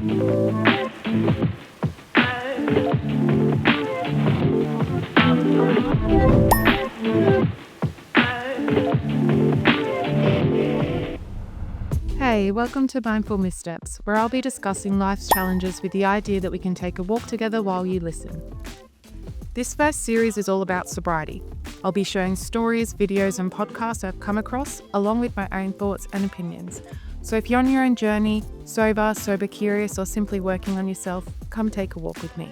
Hey, welcome to Mindful Missteps, where I'll be discussing life's challenges with the idea that we can take a walk together while you listen. This first series is all about sobriety. I'll be sharing stories, videos, and podcasts I've come across, along with my own thoughts and opinions. So if you're on your own journey, sober curious, or simply working on yourself, come take a walk with me.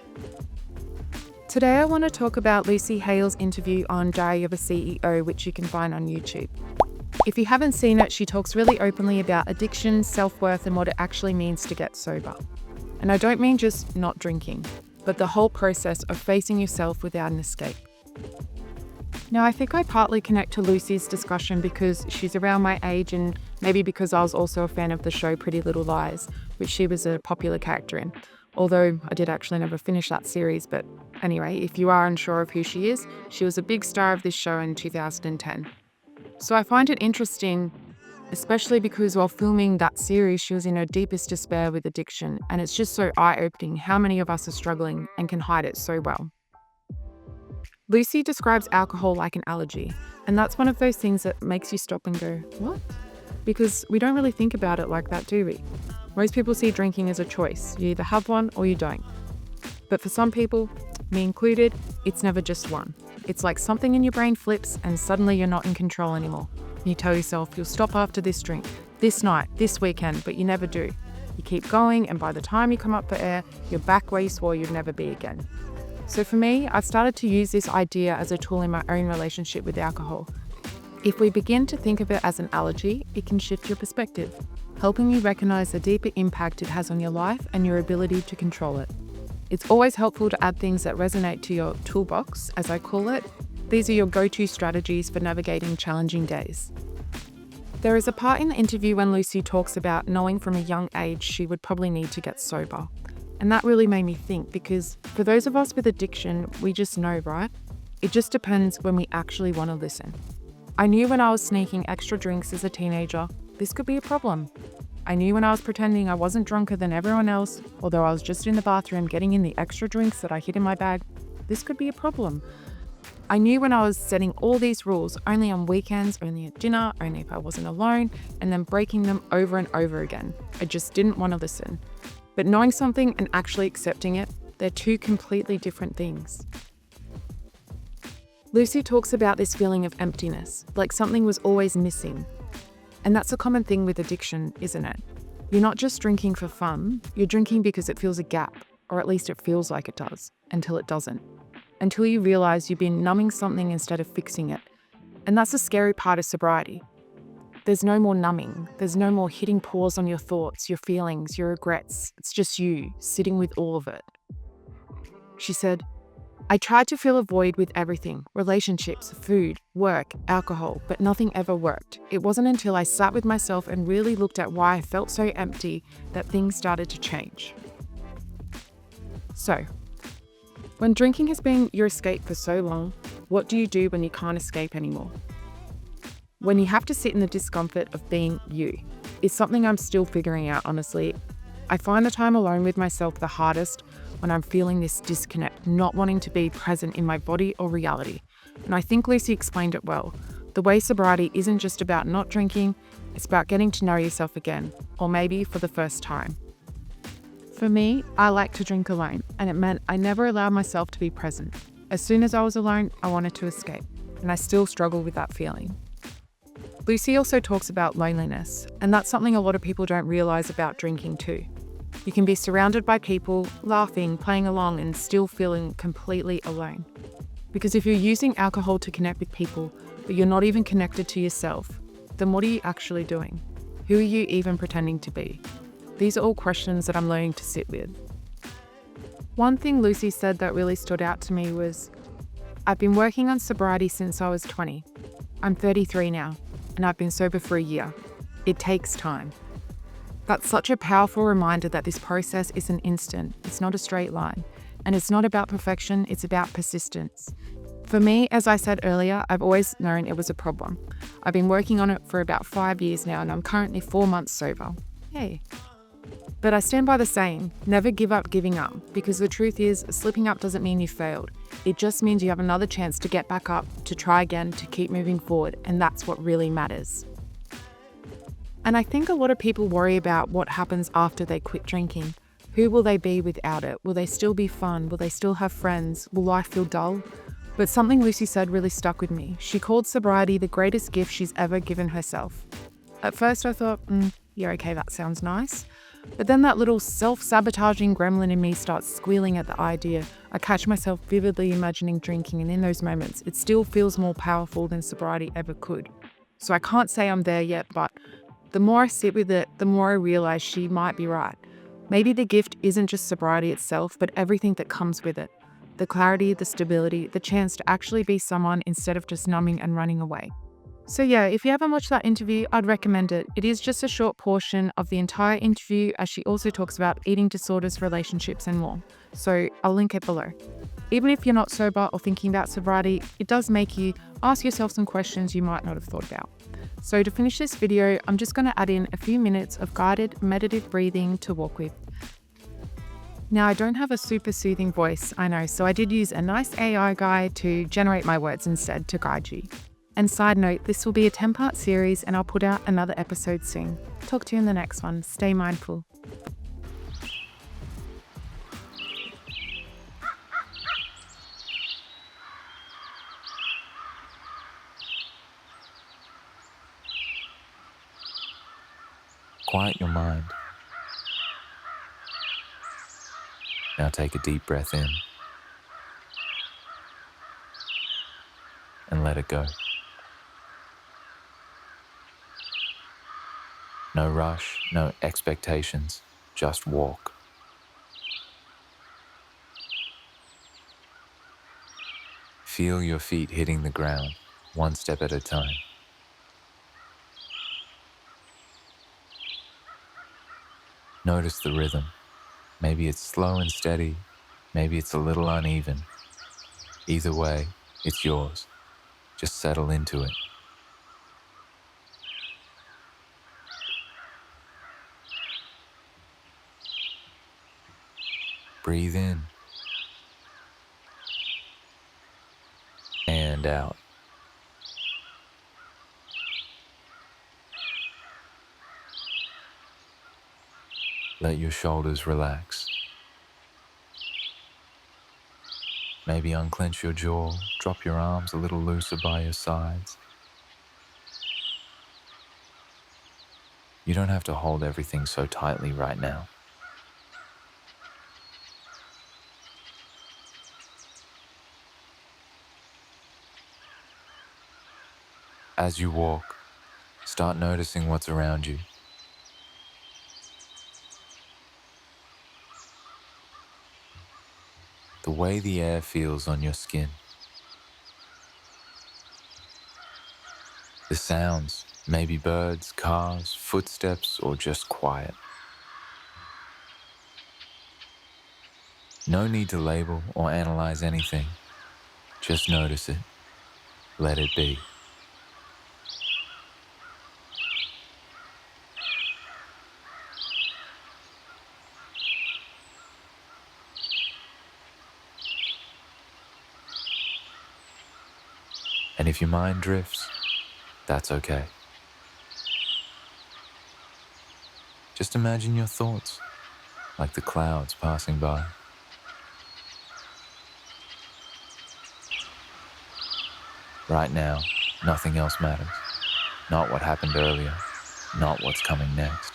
Today I want to talk about Lucy Hale's interview on Diary of a CEO, which you can find on YouTube. If you haven't seen it, she talks really openly about addiction, self-worth, and what it actually means to get sober. And I don't mean just not drinking, but the whole process of facing yourself without an escape. Now, I think I partly connect to Lucy's discussion because she's around my age, and maybe because I was also a fan of the show Pretty Little Lies, which she was a popular character in. Although I did actually never finish that series, but anyway, if you are unsure of who she is, she was a big star of this show in 2010. So I find it interesting, especially because while filming that series, she was in her deepest despair with addiction, and it's just so eye-opening how many of us are struggling and can hide it so well. Lucy describes alcohol like an allergy, and that's one of those things that makes you stop and go, what? Because we don't really think about it like that, do we? Most people see drinking as a choice. You either have one or you don't. But for some people, me included, it's never just one. It's like something in your brain flips and suddenly you're not in control anymore. You tell yourself you'll stop after this drink, this night, this weekend, but you never do. You keep going, and by the time you come up for air, you're back where you swore you'd never be again. So for me, I've started to use this idea as a tool in my own relationship with alcohol. If we begin to think of it as an allergy, it can shift your perspective, helping you recognize the deeper impact it has on your life and your ability to control it. It's always helpful to add things that resonate to your toolbox, as I call it. These are your go-to strategies for navigating challenging days. There is a part in the interview when Lucy talks about knowing from a young age she would probably need to get sober. And that really made me think, because for those of us with addiction, we just know, right? It just depends when we actually want to listen. I knew when I was sneaking extra drinks as a teenager, this could be a problem. I knew when I was pretending I wasn't drunker than everyone else, although I was just in the bathroom getting in the extra drinks that I hid in my bag, this could be a problem. I knew when I was setting all these rules, only on weekends, only at dinner, only if I wasn't alone, and then breaking them over and over again. I just didn't want to listen. But knowing something and actually accepting it, they're two completely different things. Lucy talks about this feeling of emptiness, like something was always missing. And that's a common thing with addiction, isn't it? You're not just drinking for fun, you're drinking because it fills a gap, or at least it feels like it does, until it doesn't. Until you realize you've been numbing something instead of fixing it. And that's the scary part of sobriety. There's no more numbing. There's no more hitting pause on your thoughts, your feelings, your regrets. It's just you, sitting with all of it. She said, I tried to fill a void with everything, relationships, food, work, alcohol, but nothing ever worked. It wasn't until I sat with myself and really looked at why I felt so empty that things started to change. So, when drinking has been your escape for so long, what do you do when you can't escape anymore? When you have to sit in the discomfort of being you? It's something I'm still figuring out, honestly. I find the time alone with myself the hardest when I'm feeling this disconnect, not wanting to be present in my body or reality. And I think Lucy explained it well. The way sobriety isn't just about not drinking, it's about getting to know yourself again, or maybe for the first time. For me, I like to drink alone, and it meant I never allowed myself to be present. As soon as I was alone, I wanted to escape, and I still struggle with that feeling. Lucy also talks about loneliness, and that's something a lot of people don't realize about drinking too. You can be surrounded by people, laughing, playing along, and still feeling completely alone. Because if you're using alcohol to connect with people, but you're not even connected to yourself, then what are you actually doing? Who are you even pretending to be? These are all questions that I'm learning to sit with. One thing Lucy said that really stood out to me was, I've been working on sobriety since I was 20. I'm 33 now, and I've been sober for a year. It takes time. That's such a powerful reminder that this process isn't instant, it's not a straight line, and it's not about perfection, it's about persistence. For me, as I said earlier, I've always known it was a problem. I've been working on it for about 5 years now, and I'm currently 4 months sober. Hey. But I stand by the saying, never give up giving up, because the truth is, slipping up doesn't mean you failed. It just means you have another chance to get back up, to try again, to keep moving forward, and that's what really matters. And I think a lot of people worry about what happens after they quit drinking. Who will they be without it? Will they still be fun? Will they still have friends? Will life feel dull? But something Lucy said really stuck with me. She called sobriety the greatest gift she's ever given herself. At first I thought, yeah, okay, that sounds nice. But then that little self-sabotaging gremlin in me starts squealing at the idea. I catch myself vividly imagining drinking, and in those moments, it still feels more powerful than sobriety ever could. So I can't say I'm there yet, but the more I sit with it, the more I realize she might be right. Maybe the gift isn't just sobriety itself, but everything that comes with it. The clarity, the stability, the chance to actually be someone instead of just numbing and running away. So yeah, if you haven't watched that interview, I'd recommend it. It is just a short portion of the entire interview, as she also talks about eating disorders, relationships, and more. So I'll link it below. Even if you're not sober or thinking about sobriety, it does make you ask yourself some questions you might not have thought about. So to finish this video, I'm just going to add in a few minutes of guided meditative breathing to walk with. Now, I don't have a super soothing voice, I know, so I did use a nice AI guy to generate my words instead to guide you. And side note, this will be a 10-part series and I'll put out another episode soon. Talk to you in the next one. Stay mindful. Quiet your mind. Now take a deep breath in and let it go. No rush, no expectations, just walk. Feel your feet hitting the ground, one step at a time. Notice the rhythm. Maybe it's slow and steady, maybe it's a little uneven. Either way, it's yours. Just settle into it. Breathe in and out. Let your shoulders relax. Maybe unclench your jaw, drop your arms a little looser by your sides. You don't have to hold everything so tightly right now. As you walk, start noticing what's around you. The way the air feels on your skin. The sounds, maybe birds, cars, footsteps, or just quiet. No need to label or analyze anything. Just notice it. Let it be. And if your mind drifts, that's okay. Just imagine your thoughts, like the clouds passing by. Right now, nothing else matters. Not what happened earlier, not what's coming next.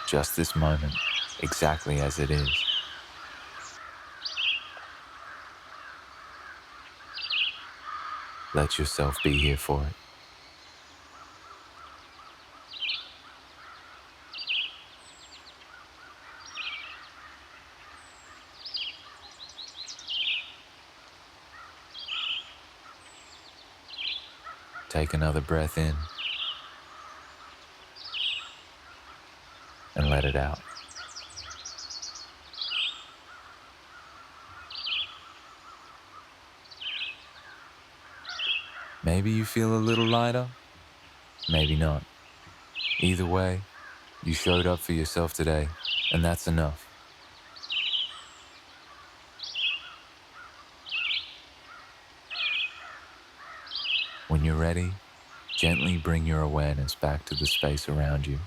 Just this moment, exactly as it is. Let yourself be here for it. Take another breath in and let it out. Maybe you feel a little lighter, maybe not. Either way, you showed up for yourself today, And that's enough. When you're ready, gently bring your awareness back to the space around you,